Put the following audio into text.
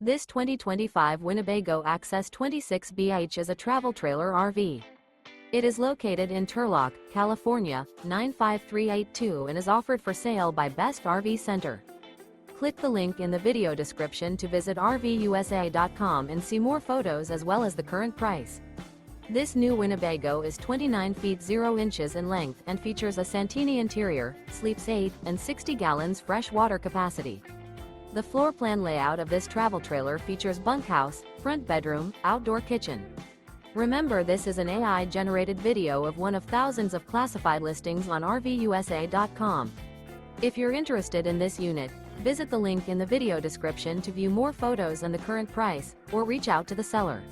This 2025 Winnebago Access 26BH is a travel trailer RV. It is located in Turlock, California, 95382 and is offered for sale by Best RV Center. Click the link in the video description to visit RVUSA.com and see more photos as well as the current price. This new Winnebago is 29 feet 0 inches in length and features a Santini interior, sleeps 8 and 60 gallons fresh water capacity. The floor plan layout of this travel trailer features bunkhouse, front bedroom, outdoor kitchen. Remember, this is an AI-generated video of one of thousands of classified listings on RVUSA.com. If you're interested in this unit, visit the link in the video description to view more photos and the current price, or reach out to the seller.